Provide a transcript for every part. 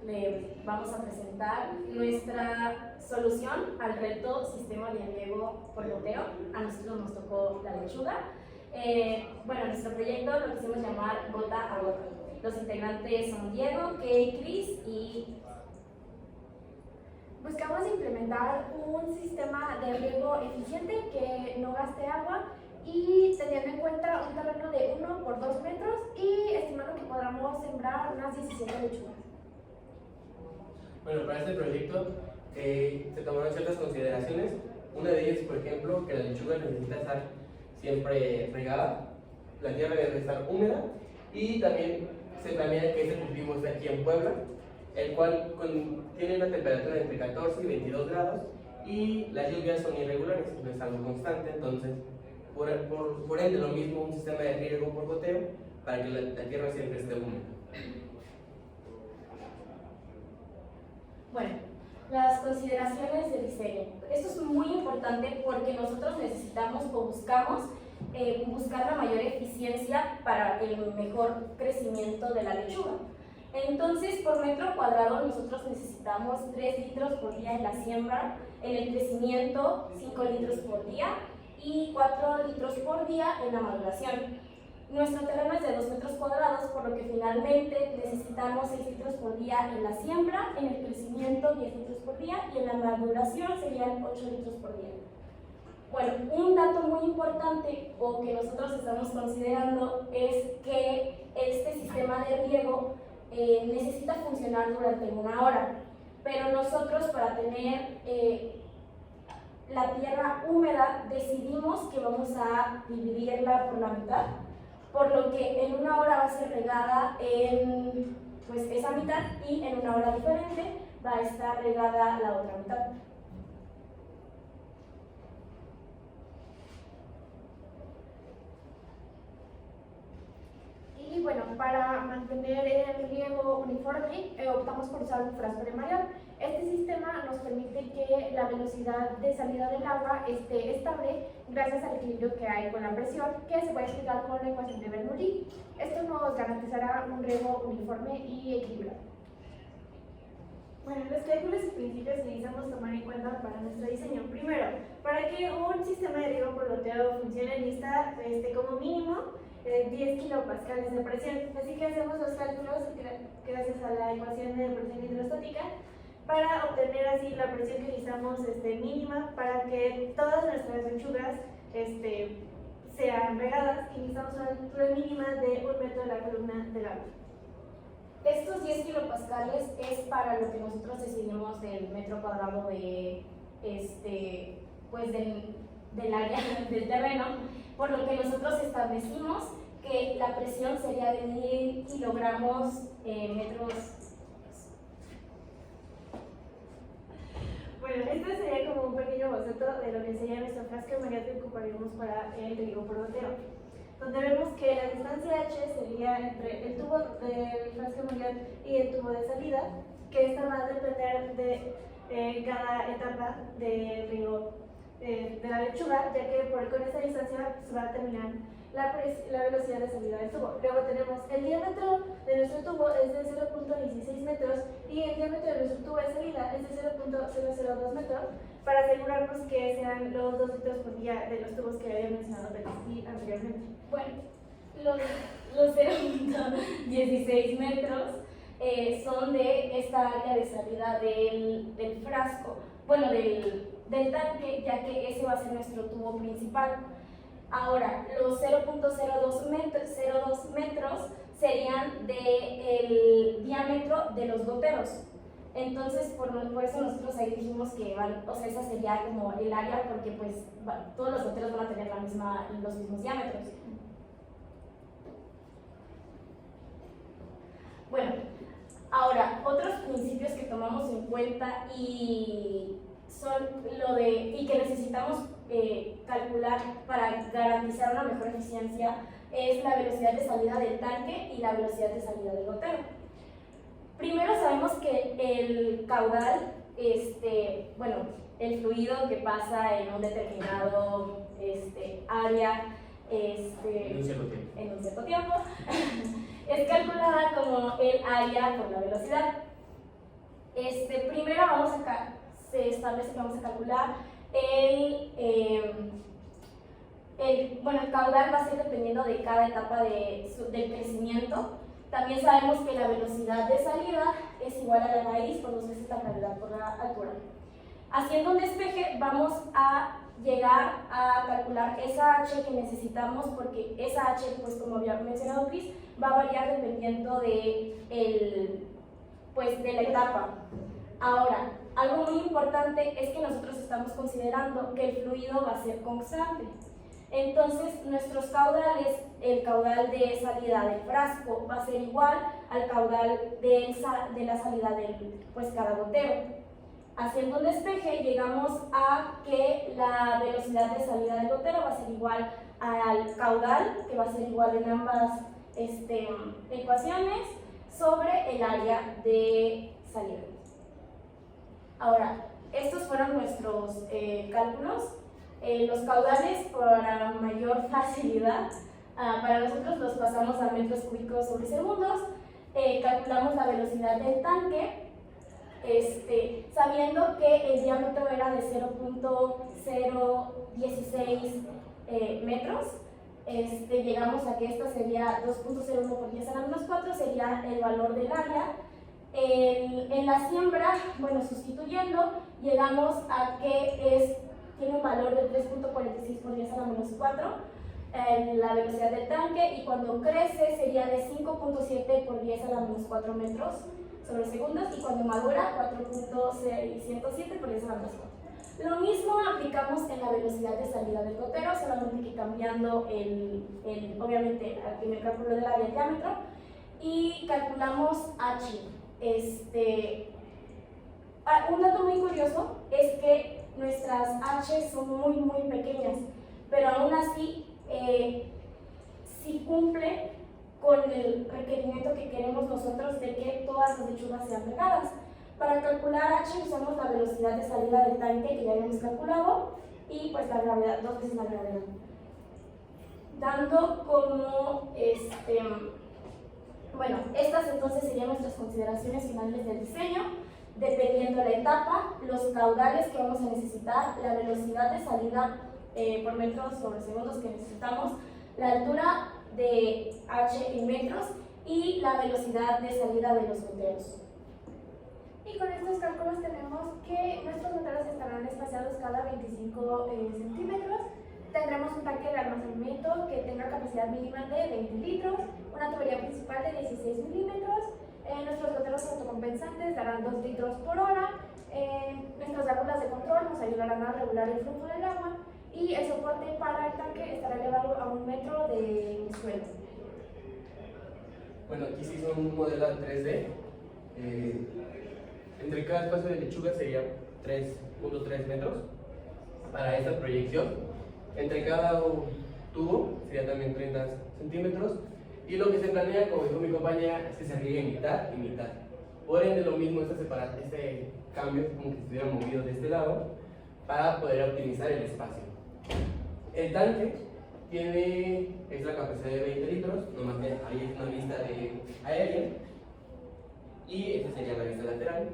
le vamos a presentar nuestra solución al reto sistema de riego por goteo. A nosotros nos tocó la lechuga. Bueno, nuestro proyecto lo quisimos llamar Gota a Gota. Los integrantes son Diego, Kay, Chris y... Buscamos implementar un sistema de riego eficiente que no gaste agua y teniendo en cuenta un terreno de 1 por 2 metros y estimando que podamos sembrar unas 17 lechugas. Bueno, para este proyecto se tomaron ciertas consideraciones. Una de ellas, por ejemplo, que la lechuga necesita estar siempre regada, la tierra debe estar húmeda y también se planea que este cultivo esté aquí en Puebla, el cual tiene una temperatura entre 14 y 22 grados y las lluvias son irregulares, no es algo constante, entonces por ende lo mismo un sistema de riego por goteo para que la tierra siempre esté húmeda. Bueno, las consideraciones de diseño. Esto es muy importante porque nosotros necesitamos o buscamos buscar la mayor eficiencia para el mejor crecimiento de la lechuga. Entonces, por metro cuadrado nosotros necesitamos 3 litros por día en la siembra, en el crecimiento 5 litros por día y 4 litros por día en la maduración. Nuestro terreno es de 2 metros cuadrados, por lo que finalmente necesitamos 6 litros por día en la siembra, en el crecimiento 10 litros por día y en la maduración serían 8 litros por día. Bueno, un dato muy importante o que nosotros estamos considerando es que este sistema de riego necesita funcionar durante 1 hora, pero nosotros para tener la tierra húmeda decidimos que vamos a dividirla por la mitad, por lo que en 1 hora va a ser regada en pues, esa mitad y en 1 hora diferente va a estar regada la otra mitad. Y bueno, para mantener el riego uniforme, optamos por usar un frasco de Maillard. Este sistema nos permite que la velocidad de salida del agua esté estable gracias al equilibrio que hay con la presión, que se puede explicar con la ecuación de Bernoulli. Esto nos garantizará un riego uniforme y equilibrado. Bueno, los cálculos y principios que necesitamos tomar en cuenta para nuestro diseño. Primero, para que un sistema de riego por goteo funcione necesita como mínimo 10 kilopascales de presión. Así que hacemos los cálculos gracias a la ecuación de presión hidrostática para obtener así la presión que necesitamos mínima para que todas nuestras lechugas sean regadas, y necesitamos una altura mínima de 1 metro de la columna del agua. Estos 10 kilopascales es para lo que nosotros decidimos del metro cuadrado de pues del área del terreno, por lo que nosotros establecimos que la presión sería de 1000 kilogramos metros. Bueno, este sería como un pequeño boceto de lo que sería nuestro frasco de Maillard que ocuparíamos para el riego por goteo, donde vemos que la distancia H sería entre el tubo del frasco de Maillard y el tubo de salida, que esta va a depender de cada etapa de riego de la lechuga, ya que con esta distancia se va a determinar la velocidad de salida del tubo. Luego tenemos el diámetro de nuestro tubo es de 0.16 metros y el diámetro de nuestro tubo de salida es de 0.002 metros, para asegurarnos que sean los 2 litros por día de los tubos que había mencionado anteriormente. Bueno, los 0.16 metros son de esta área de salida del frasco, bueno, del tanque, ya que ese va a ser nuestro tubo principal. Ahora, los 0.02 metros serían del diámetro de los goteros. Entonces, por eso nosotros ahí dijimos que esa sería como el área, porque pues todos los goteros van a tener los mismos diámetros. Bueno, ahora, otros principios que tomamos en cuenta y que necesitamos calcular para garantizar una mejor eficiencia es la velocidad de salida del tanque y la velocidad de salida del gotero. Primero sabemos que el caudal, el fluido que pasa en un determinado área en un cierto tiempo es calculada como el área por la velocidad. Primero se establece que vamos a calcular el caudal va a ser dependiendo de cada etapa del crecimiento. También sabemos que la velocidad de salida es igual a la raíz por 2 veces la gravedad por la altura. Haciendo un despeje vamos a llegar a calcular esa h que necesitamos, porque esa h, pues como había mencionado Cris, va a variar dependiendo de la etapa. Ahora, algo muy importante es que nosotros estamos considerando que el fluido va a ser constante. Entonces, nuestros caudales, el caudal de salida del frasco va a ser igual al caudal de la salida del cada gotero. Haciendo un despeje, llegamos a que la velocidad de salida del gotero va a ser igual al caudal, que va a ser igual en ambas ecuaciones, sobre el área de salida. Ahora, estos fueron nuestros cálculos. Los caudales, para mayor facilidad, para nosotros los pasamos a metros cúbicos sobre segundos. Calculamos la velocidad del tanque, sabiendo que el diámetro era de 0.016 metros. Llegamos a que esta sería 2.01 por 10 a la menos 4, sería el valor del área. En la siembra, sustituyendo, llegamos a que tiene un valor de 3.46 por 10 a la menos 4, la velocidad del tanque, y cuando crece sería de 5.7 por 10 a la menos 4 metros sobre segundos, y cuando madura 4.607 por 10 a la menos 4. Lo mismo aplicamos en la velocidad de salida del gotero, solamente que cambiando obviamente al primer cálculo del área de diámetro, y calculamos h. Un dato muy curioso es que nuestras h son muy pequeñas, pero aún así sí cumple con el requerimiento que queremos nosotros de que todas las lechugas sean regadas. Para calcular h usamos la velocidad de salida del tanque, que ya habíamos calculado, y pues la gravedad, 2 veces la gravedad. Dando como estas entonces serían nuestras consideraciones finales del diseño, dependiendo la etapa, los caudales que vamos a necesitar, la velocidad de salida por metros sobre segundos que necesitamos, la altura de h en metros y la velocidad de salida de los goteros. Y con estos cálculos tenemos que nuestros goteros estarán espaciados cada 25 centímetros. Tendremos un tanque de almacenamiento que tenga capacidad mínima de 20 litros, una tubería principal de 16 milímetros. Nuestros goteros autocompensantes darán 2 litros por hora. Nuestras válvulas de control nos ayudarán a regular el flujo del agua, y el soporte para el tanque estará elevado a 1 metro del suelo. Bueno, aquí se hizo un modelo en 3D. Entre cada espacio de lechuga sería 3.3 metros para esta proyección. Entre cada tubo sería también 30 centímetros. Y lo que se planea, como dijo mi compañera, es que se riegue mitad y mitad. Por ende, lo mismo este cambio es como que estuviera movido de este lado para poder optimizar el espacio. El tanque es la capacidad de 20 litros, nomás que ahí es una vista aérea, y esta sería la vista lateral.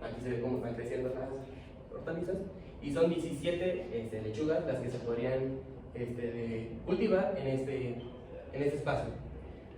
Aquí se ve cómo están creciendo las hortalizas, y son 17 lechugas las que se podrían cultivar en este espacio.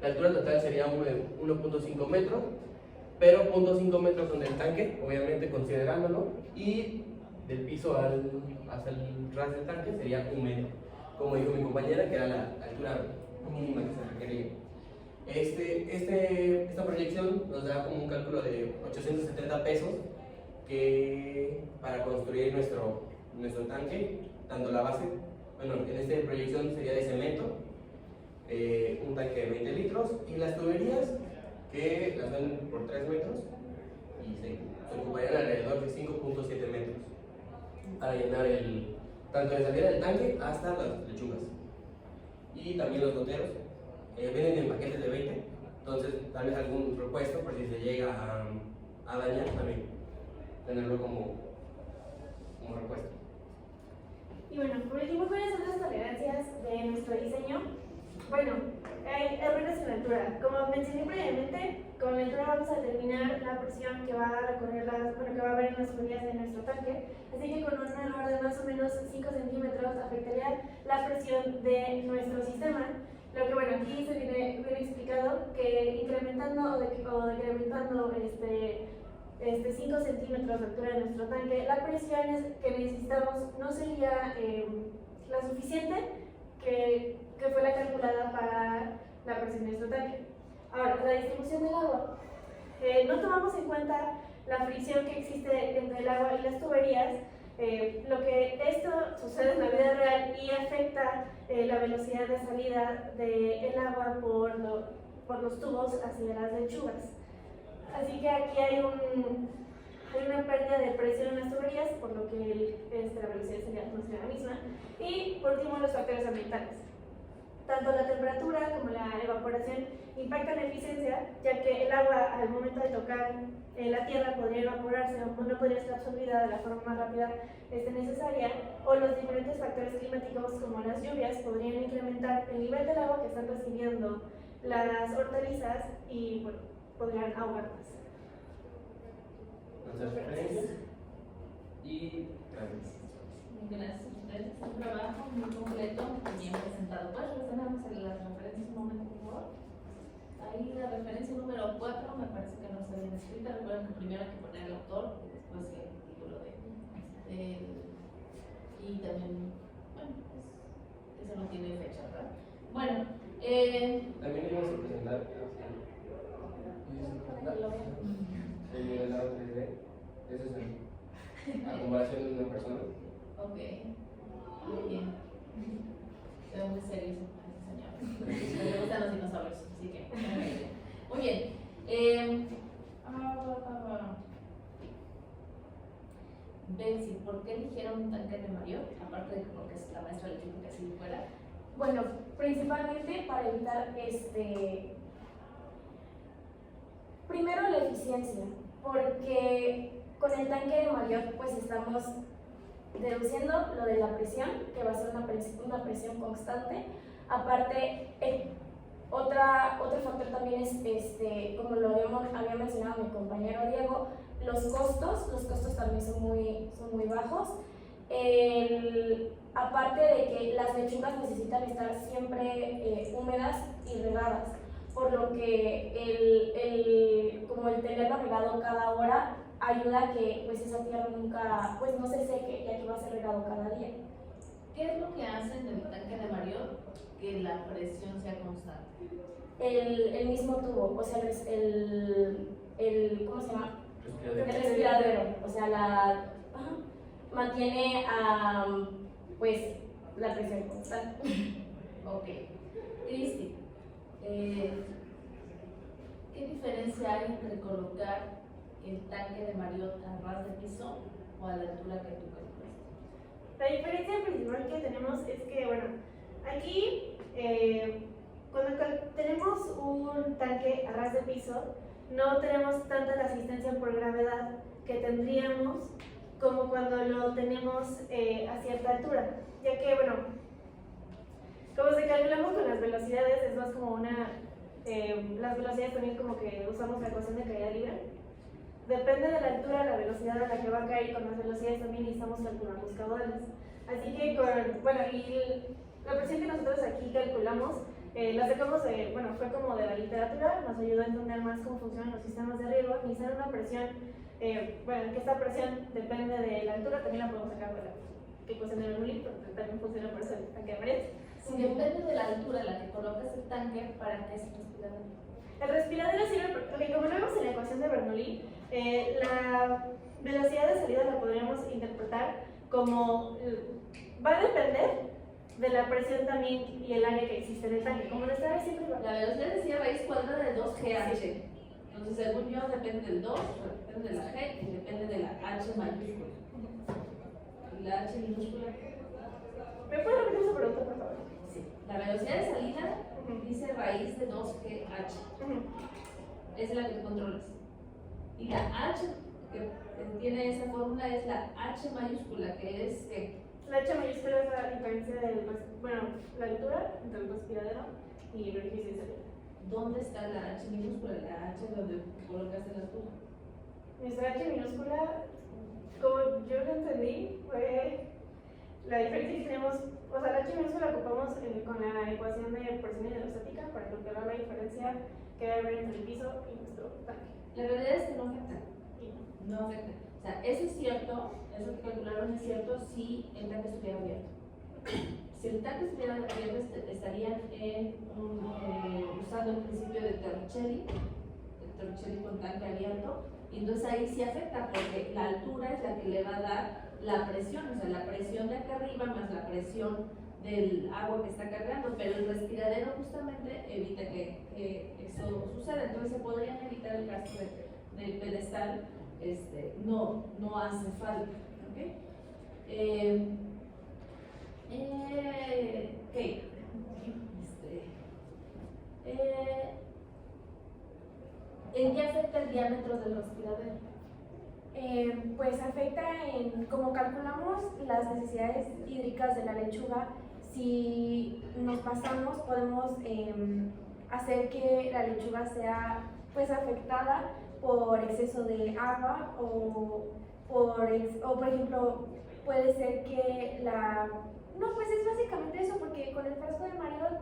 La altura total sería 1.5 metros, pero 0.5 metros son del tanque, obviamente considerándolo, y del piso hasta el ras del tanque sería 1 metro, como dijo mi compañera, que era la altura mínima que se requería. Esta proyección nos da como un cálculo de 870 pesos para construir nuestro tanque, tanto la base, en esta proyección sería de cemento, un tanque de 20 litros, y las tuberías que las dan por 3 metros y se ocuparían alrededor de 5.7 metros para llenar tanto de salida del tanque hasta las lechugas. Y también los goteros vienen en paquetes de 20, entonces tal vez algún repuesto por si se llega a dañar, también tenerlo como repuesto. Y bueno, por último, ¿cuáles son las tolerancias de nuestro diseño? Bueno, errores en la altura. Como mencioné previamente, con la altura vamos a determinar la presión que va a recorrer que va a haber en las tuberías de nuestro tanque. Así que con un error de más o menos 5 centímetros afectaría la presión de nuestro sistema. Lo que bueno, aquí se viene explicado que incrementando o decrementando 5 centímetros de altura de nuestro tanque, la presión que necesitamos no sería la suficiente que fue la calculada para la presión de nuestro tanque. Ahora, la distribución del agua. No tomamos en cuenta la fricción que existe entre el agua y las tuberías, lo que esto sucede en la vida real y afecta la velocidad de salida del agua por los tubos hacia las lechugas. Así que aquí hay una pérdida de presión en las tuberías, por lo que la velocidad de salida no será la misma. Y por último, los factores ambientales. Tanto la temperatura como la evaporación impactan la eficiencia, ya que el agua al momento de tocar la tierra podría evaporarse o no podría ser absorbida de la forma más rápida necesaria, o los diferentes factores climáticos como las lluvias podrían incrementar el nivel del agua que están recibiendo las hortalizas y bueno, podrían ahogarlas. Muchas gracias. Y gracias. Gracias a ustedes. Un trabajo muy completo, bien presentado. ¿Puedes revisarnos las referencias un momento, por favor? Ahí la referencia número 4 me parece que no está bien escrita. Recuerden que primero hay que poner el autor y después el título y también, bueno, pues, eso no tiene fecha, ¿verdad? Bueno, También íbamos a presentar el lado 3D. Eso es a comparación de una persona. ok, muy bien. Se ve muy serio ese señor. Me gustan los dinosaurios, así que muy bien. Betsy, ¿por qué eligieron un tanque de Mario? Aparte de que porque es la maestra del equipo que así fuera. Bueno, principalmente para evitar primero la eficiencia, porque con el tanque de Marriott pues estamos deduciendo lo de la presión, que va a ser una presión constante. Aparte, otro factor también es, como lo había mencionado mi compañero Diego, los costos también son muy bajos. Aparte de que las lechugas necesitan estar siempre húmedas y regadas, por lo que como el tenerlo regado cada hora ayuda a que pues esa tierra nunca, pues no se seque, ya que va a ser regado cada día. ¿Qué es lo que hacen del tanque de Mario que la presión sea constante? El mismo tubo, o sea, ¿cómo se llama? Respiradero. El respiradero, o sea, mantiene pues la presión constante. Ok. Cristi, ¿qué diferencia hay entre colocar el tanque de Mario a ras de piso o a la altura que tú calculaste? La diferencia principal que tenemos es que, bueno, aquí cuando tenemos un tanque a ras de piso, no tenemos tanta la asistencia por gravedad que tendríamos como cuando lo tenemos a cierta altura, ya que, bueno, como se calculamos con las velocidades, es más como las velocidades también como que usamos la ecuación de caída libre. Depende de la altura, la velocidad a la que va a caer, con las velocidades también necesitamos calcular los caudales. Así que, la presión que nosotros aquí calculamos, la sacamos fue como de la literatura, nos ayudó a entender más cómo funcionan los sistemas de riego, iniciar una presión, que esta presión depende de la altura, también la podemos sacar de que ecuación de Bernoulli, pero también funciona por eso el tanque de Mario. Si depende de la altura en la que colocas el tanque, ¿para qué es el respiradero? El respiradero sirve porque, como lo vemos en la ecuación de Bernoulli, la velocidad de salida la podríamos interpretar como va a depender de la presión también y el área que existe en el tanque. Como nuestra área siempre va. La velocidad decía raíz cuadrada de 2GH. Entonces, según yo, depende del 2, depende de la G y depende de la H mayúscula. ¿Y la H minúscula? ¿Me puedes repetir esa pregunta, por favor? Sí. La velocidad de salida dice raíz de 2GH. Es la que tú controlas. Y la H que tiene esa fórmula es la H mayúscula, que es que La H mayúscula es la diferencia la altura entre el respiradero y el orificio de salida. ¿Dónde está la H minúscula, la H donde colocaste la tuba? Nuestra H minúscula, como yo lo entendí, fue la diferencia que tenemos, o sea, la H minúscula la ocupamos con la ecuación de presión hidrostática para calcular la diferencia que debe haber entre el piso y nuestro tanque. La realidad es que no afecta. No afecta. O sea, eso es cierto, eso que calcularon es cierto si el tanque estuviera abierto. Si el tanque estuviera abierto, estarían usando el principio de Torricelli, el Torricelli con tanque abierto, y entonces ahí sí afecta porque la altura es la que le va a dar la presión, o sea, la presión de acá arriba más la presión del agua que está cargando, pero el respiradero justamente evita que eso suceda, entonces se podrían evitar el gasto del pedestal, no hace falta, ¿ok? ¿En qué afecta el diámetro del respiradero? Pues afecta en cómo calculamos las necesidades hídricas de la lechuga. Si nos pasamos, podemos hacer que la lechuga sea pues afectada por exceso de agua o por ejemplo, puede ser que no, pues es básicamente eso, porque con el frasco de Marriott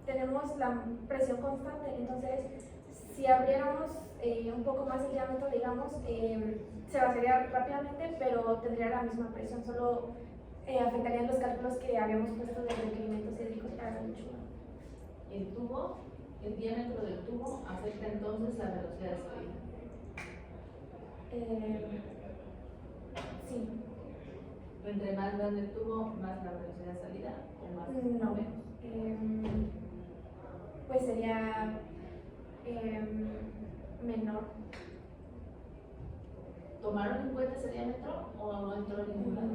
tenemos la presión constante, entonces si abriéramos un poco más el diámetro, digamos, se vaciaría rápidamente, pero tendría la misma presión, solo afectarían los cálculos que habíamos puesto de requerimientos hídricos para la lechuga. El diámetro del tubo afecta entonces la velocidad de salida. Sí. Entre más grande el tubo, más la velocidad de salida o más No. o menos. Pues sería menor. ¿Tomaron en cuenta ese diámetro o no entró en ningún lado?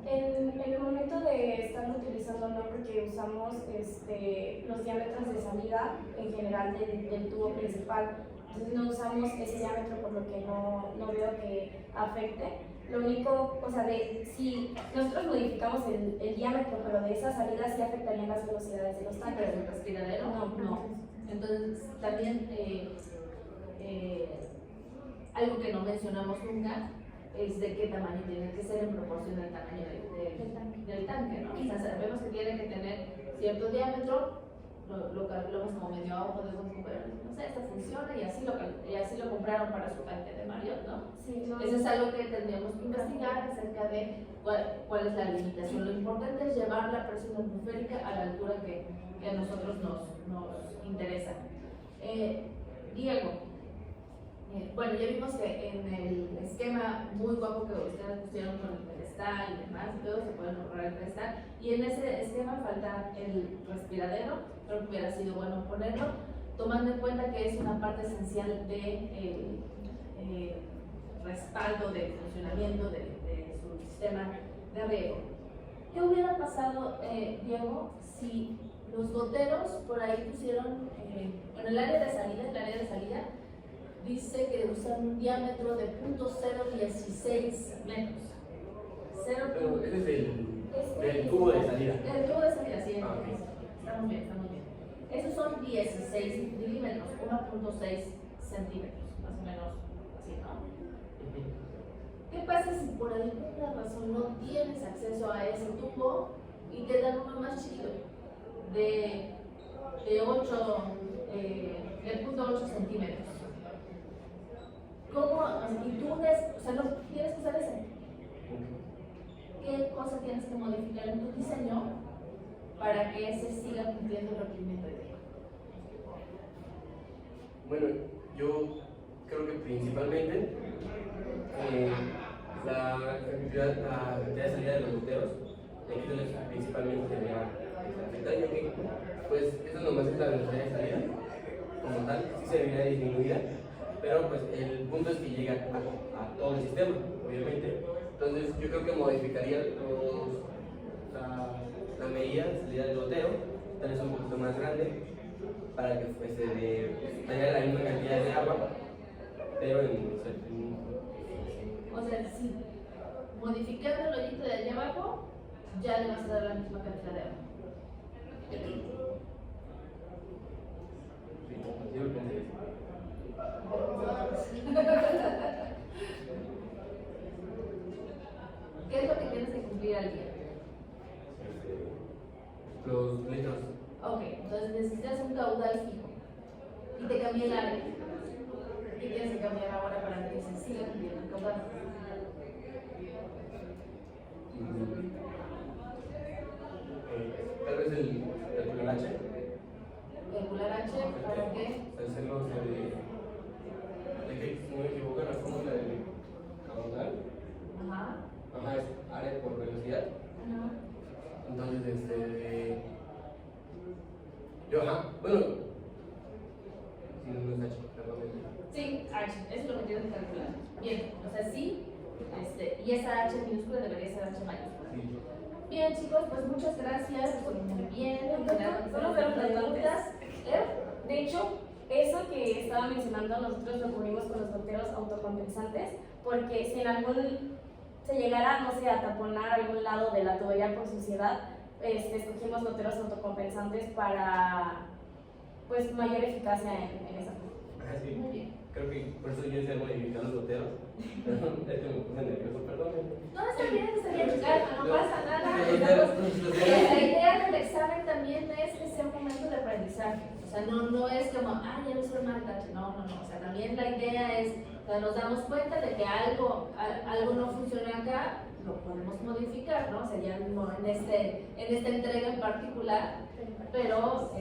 En el momento de estarlo utilizando, no, porque usamos los diámetros de salida en general del tubo principal, entonces no usamos ese diámetro, por lo que no veo que afecte. Lo único, o sea, si nosotros modificamos el diámetro, pero de esa salida sí afectarían las velocidades de los Pero tanques. el respiradero No. Entonces también algo que no mencionamos nunca es de qué tamaño tiene que ser en proporción al tamaño del tanque, ¿no? O sea, sabemos que tiene que tener cierto diámetro, lo calculamos como medio abajo de un cubo, no sé, esto funciona y así lo compraron para su tanque de Marriott, ¿no? Sí, no. Eso es algo que tendríamos que investigar acerca de cuál es la limitación. Lo importante es llevar la presión atmosférica a la altura que a nosotros nos interesa. Diego, bueno, ya vimos que en el esquema muy guapo que ustedes pusieron con el pedestal y demás, y todo se puede lograr el pedestal, y en ese esquema falta el respiradero. Creo que hubiera sido bueno ponerlo, tomando en cuenta que es una parte esencial del respaldo del funcionamiento de su sistema de riego. ¿Qué hubiera pasado, Diego, si los goteros por ahí pusieron, bueno, el área de salida dice que usan un diámetro de 0.016 metros? Pero ese es del tubo de salida. El tubo de salida, sí. Ah, ok. Estamos bien. Esos son 16 milímetros, 1.6 centímetros, más o menos así, ¿no? ¿Qué pasa si por alguna razón no tienes acceso a ese tubo y te dan uno más chiquito, de 0.8 centímetros? ¿Cómo? Y tú no tienes que usar ese. ¿Qué cosa tienes que modificar en tu diseño para que ese siga cumpliendo el requerimiento de Diego? Bueno, yo creo que principalmente la cantidad de salida de los goteros, principalmente sería afectar, ya que pues eso nomás es la velocidad de salida, como tal, sí se debería disminuida, pero pues el punto es que llega a todo el sistema, obviamente. Entonces yo creo que modificaría la medida de salida del gotero, tal vez un poquito más grande, para que tenga la misma cantidad de agua, pero O sea, si modificando el hoyito de allá abajo, ya le vas a dar la misma cantidad de agua. Yo lo pensé eso. ¿Qué es lo que tienes que cumplir al día? Los litros. Ok, entonces necesitas un caudal fijo y te cambié el área. ¿Qué tienes que cambiar ahora para que se siga cumpliendo el caudal? Tal vez el plural H. Calcular H, ¿para qué? Hacerlos de que, si no me equivoco, la fórmula del caudal. Ajá. Ajá, es área por velocidad. Ajá. Entonces, yo, ajá, bueno, si no es H, perdón. Sí, H, eso es lo que tienes que calcular. Bien, o sea, sí, y esa H minúscula debería ser H mayúscula. Sí. Bien, chicos, pues muchas gracias, muy bien. Solo Solo preguntas. De hecho, eso que estaba mencionando nosotros lo cubrimos con los goteros autocompensantes, porque si en algún se llegara, no sé, a taponar algún lado de la tubería por suciedad, escogimos goteros autocompensantes para pues mayor eficacia en esa. Ajá, sí. Muy bien. Creo que por eso yo decía modificar los goteros. Es que me puse nervioso, perdón. No, está bien, chica, no pasa nada. Los La idea del examen también es que sea un momento de aprendizaje. O sea, no es como, ya lo hizo el Marta. No. O sea, también la idea es, o sea, nos damos cuenta de que algo no funciona acá, lo podemos modificar, ¿no? O sea, ya no en esta entrega en particular, pero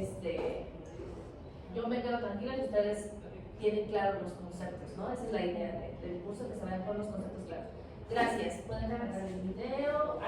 yo me quedo tranquila que ustedes tienen claros los conceptos, ¿no? Esa es la idea del curso, que se vayan con los conceptos claros. Gracias. Pueden apagar el video.